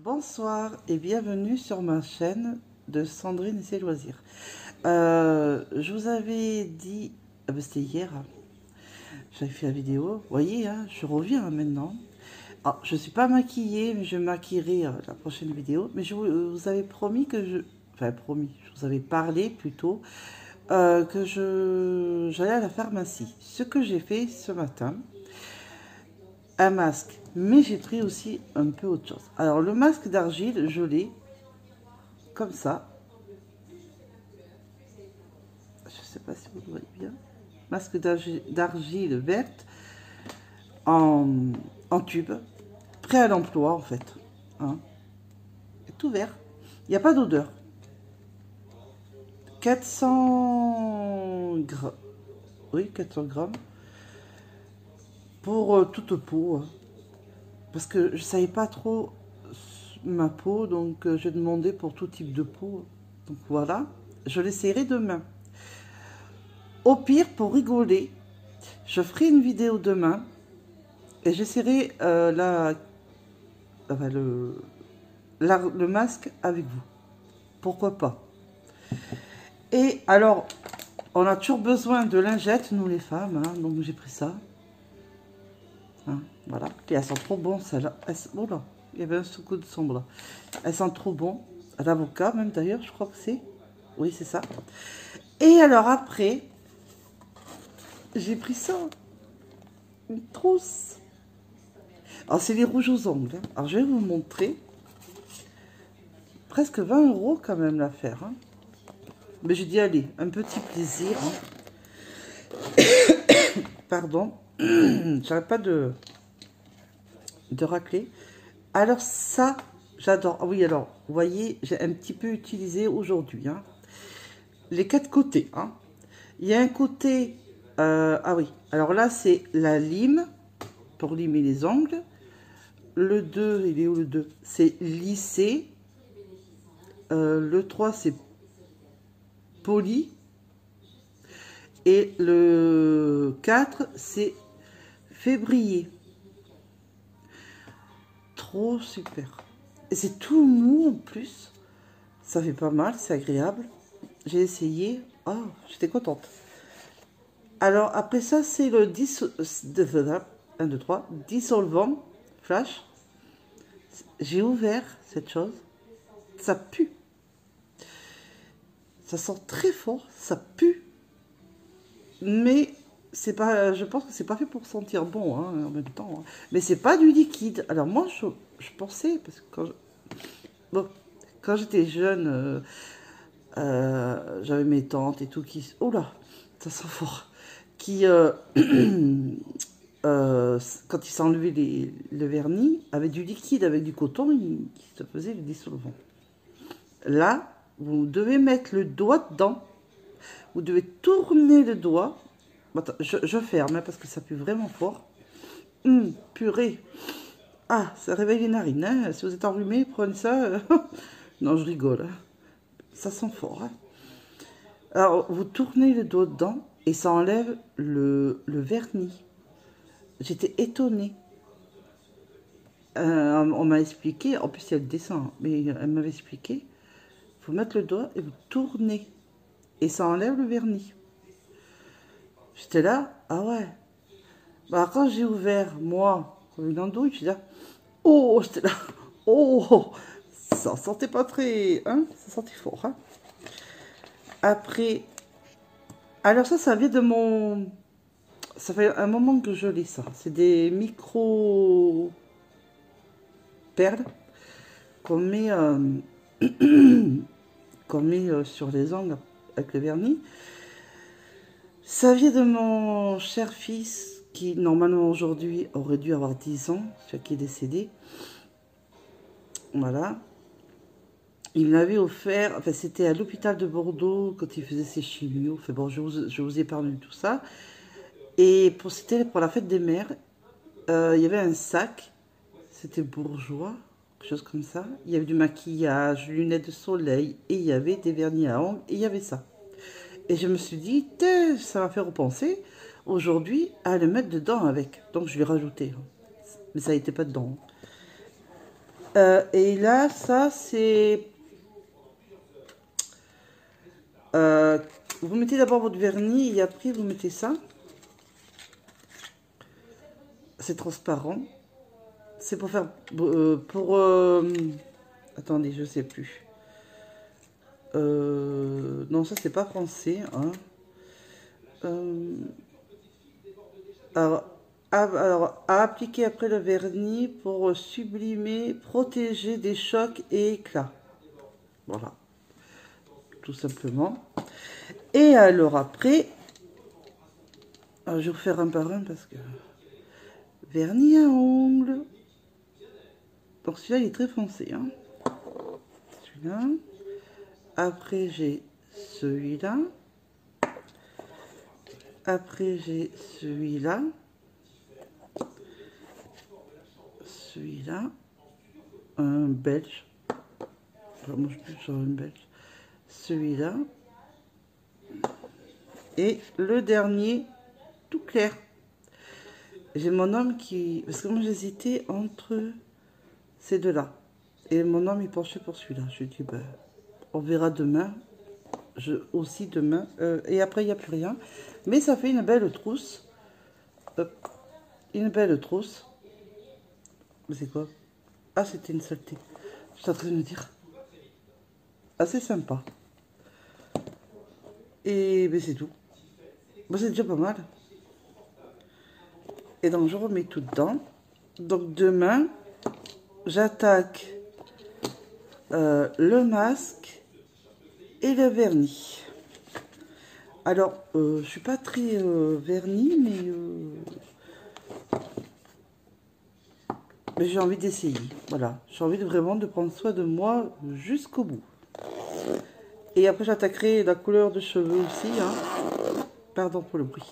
Bonsoir et bienvenue sur ma chaîne de Sandrine et ses loisirs. Je vous avais dit, c'était hier, j'avais fait la vidéo, vous voyez, hein, je reviens maintenant. Alors, je ne suis pas maquillée, mais je me maquillerai la prochaine vidéo. Mais je vous avais promis que je vous avais parlé plutôt, que j'allais à la pharmacie. Ce que j'ai fait ce matin, un masque, mais j'ai pris aussi un peu autre chose. Alors le masque d'argile, je l'ai comme ça. Je sais pas si vous le voyez bien. Masque d'argile verte en tube, prêt à l'emploi en fait. Hein. C'est tout vert. Il n'y a pas d'odeur. 400 grammes. Oui, 400 grammes. Pour toute peau. Parce que je savais pas trop ma peau, donc j'ai demandé pour tout type de peau. Donc voilà, je l'essayerai demain. Au pire, pour rigoler, je ferai une vidéo demain et j'essaierai le masque avec vous. Pourquoi pas? Et alors, on a toujours besoin de lingettes, nous les femmes, hein, donc j'ai pris ça. Hein, voilà, et elles sont trop bon celles-là. Oh là, il y avait un sous-coup de sombre là. Elles sont trop bon, à l'avocat même d'ailleurs, je crois que c'est. Oui, c'est ça. Et alors après, j'ai pris ça, une trousse. Alors c'est les rouges aux ongles. Hein. Alors je vais vous montrer. Presque 20 € quand même l'affaire. Hein. Mais j'ai dit allez, un petit plaisir. Hein. Pardon. J'arrête pas de racler. Alors ça, j'adore. Ah oui, alors, vous voyez, j'ai un petit peu utilisé aujourd'hui. Hein. Les quatre côtés. Hein. Il y a un côté... ah oui, alors là, c'est la lime, pour limer les ongles. Le 2, il est où le 2? C'est lissé. Le 3, c'est poli. Et le 4, c'est février. Trop super. Et c'est tout mou en plus. Ça fait pas mal, c'est agréable. J'ai essayé. Oh, j'étais contente. Alors après ça, c'est le 1, 2, 3, dissolvant flash. J'ai ouvert cette chose. Ça pue. Ça sent très fort. Ça pue. Mais c'est pas, je pense que c'est pas fait pour sentir bon hein, en même temps. Hein. Mais c'est pas du liquide. Alors moi, je pensais, parce que quand j'étais jeune, j'avais mes tantes et tout qui... Oh là, ça sent fort. Qui, quand ils s'enlevaient le vernis, avec du liquide, avec du coton, qui se faisait le dissolvant. Là, vous devez mettre le doigt dedans. Vous devez tourner le doigt. Attends, je ferme hein, parce que ça pue vraiment fort. Purée. Ah, ça réveille les narines. Hein. Si vous êtes enrhumé, prenez ça. Non, je rigole. Hein. Ça sent fort. Hein. Alors, vous tournez le doigt dedans et ça enlève le vernis. J'étais étonnée. On m'a expliqué, en plus il y a le dessin, mais elle m'avait expliqué, il faut mettre le doigt et vous tournez. Et ça enlève le vernis. J'étais là, ah ouais. Bah, quand j'ai ouvert, moi, comme une andouille, je dis, oh, j'étais là, oh, ça sentait pas très, hein, ça sentait fort. Hein. Après, alors ça vient de mon, ça fait un moment que je l'ai ça. C'est des micro perles qu'on met, sur les ongles avec le vernis. Ça vient de mon cher fils qui, normalement, aujourd'hui, aurait dû avoir 10 ans, celui qui est décédé. Voilà. Il me l'avait offert, enfin, c'était à l'hôpital de Bordeaux, quand il faisait ses chimios. Enfin bon, je vous épargne tout ça. Et c'était pour la fête des mères, il y avait un sac, c'était bourgeois, quelque chose comme ça. Il y avait du maquillage, lunettes de soleil, et il y avait des vernis à ongles, et il y avait ça. Et je me suis dit, ça m'a fait repenser aujourd'hui à le mettre dedans avec. Donc je l'ai rajouté. Mais ça n'était pas dedans. Et là, ça, c'est... vous mettez d'abord votre vernis et après, vous mettez ça. C'est transparent. C'est pour faire... attendez, je sais plus. Non, ça, c'est pas français. Hein. Alors, à appliquer après le vernis pour sublimer, protéger des chocs et éclats. Voilà, tout simplement. Et alors après, je vais vous faire un par un parce que... Vernis à ongles. Donc celui-là, il est très foncé. Hein. Celui-là. Après, j'ai celui-là. Après, j'ai celui-là. Celui-là. Un belge. Moi, je suis sur une belge. Celui-là. Et le dernier, tout clair. J'ai mon homme qui... Parce que moi, j'hésitais entre ces deux-là. Et mon homme, il penchait pour celui-là. Je lui ai dit, ben, on verra demain. Aussi demain. Et après, il n'y a plus rien. Mais ça fait une belle trousse. Une belle trousse. Mais c'est quoi? Ah, c'était une saleté. Je suis en train de me dire. Assez sympa. Et ben, c'est tout. Bon, c'est déjà pas mal. Et donc, je remets tout dedans. Donc, demain, j'attaque le masque et le vernis. Alors, je suis pas très vernis, mais j'ai envie d'essayer. Voilà, j'ai envie vraiment de prendre soin de moi jusqu'au bout. Et après, j'attaquerai la couleur de cheveux aussi. Hein. Pardon pour le bruit.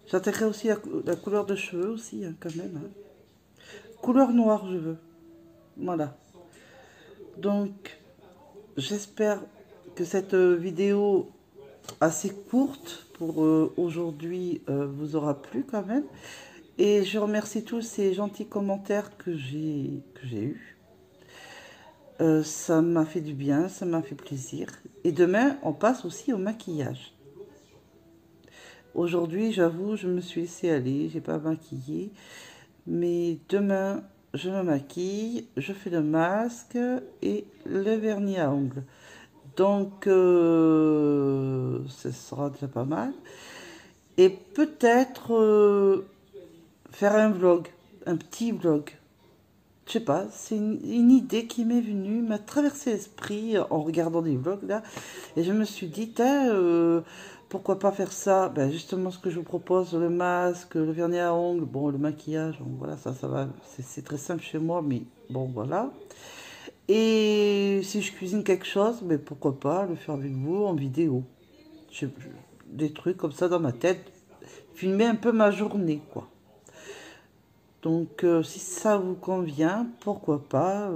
J'attaquerai aussi la couleur de cheveux aussi, hein, quand même. Hein. Couleur noire, je veux. Voilà. Donc, j'espère que cette vidéo assez courte pour aujourd'hui vous aura plu quand même. Et je remercie tous ces gentils commentaires que j'ai eus. Ça m'a fait du bien, ça m'a fait plaisir. Et demain, on passe aussi au maquillage. Aujourd'hui, j'avoue, je me suis laissée aller, j'ai pas maquillé. Mais demain, je me maquille, je fais le masque et le vernis à ongles. Donc, ce sera déjà pas mal. Et peut-être faire un vlog, un petit vlog. Je sais pas, c'est une idée qui m'est venue, m'a traversé l'esprit en regardant des vlogs là. Et je me suis dit, pourquoi pas faire ça? Ben justement, ce que je vous propose, le masque, le vernis à ongles, bon, le maquillage, bon, voilà, ça va. C'est très simple chez moi, mais bon, voilà. Et si je cuisine quelque chose, mais pourquoi pas le faire avec vous en vidéo. Des trucs comme ça dans ma tête. Filmer un peu ma journée, quoi. Donc, si ça vous convient, pourquoi pas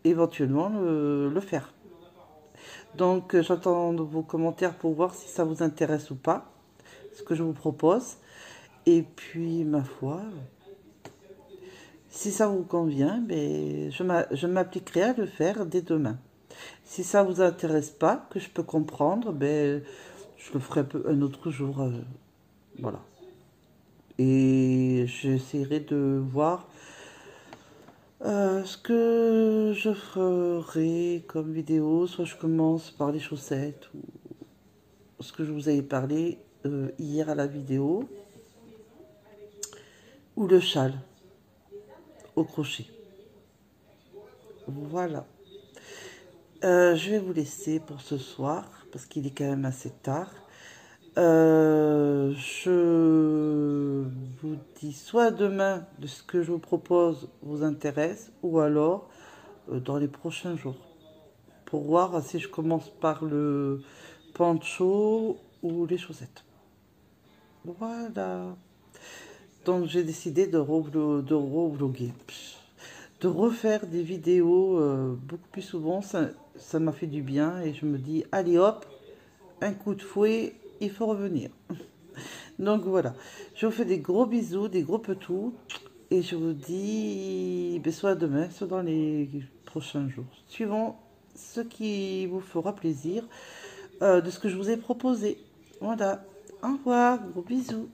éventuellement le faire. Donc, j'attends vos commentaires pour voir si ça vous intéresse ou pas, ce que je vous propose. Et puis, ma foi, si ça vous convient, ben, je m'appliquerai à le faire dès demain. Si ça vous intéresse pas, que je peux comprendre, ben, je le ferai un autre jour. Voilà. Et j'essaierai de voir ce que je ferai comme vidéo. Soit je commence par les chaussettes, ou ce que je vous avais parlé hier à la vidéo, ou le châle au crochet. Voilà. Je vais vous laisser pour ce soir, parce qu'il est quand même assez tard. Je vous dis soit demain de ce que je vous propose vous intéresse, ou alors dans les prochains jours. Pour voir si je commence par le poncho ou les chaussettes. Voilà. Donc j'ai décidé de revloguer. De refaire des vidéos beaucoup plus souvent. Ça m'a fait du bien et je me dis, allez hop, un coup de fouet, il faut revenir. Donc voilà, je vous fais des gros bisous, des gros petous. Et je vous dis ben, soit demain, soit dans les prochains jours, suivant ce qui vous fera plaisir de ce que je vous ai proposé. Voilà. Au revoir, gros bisous.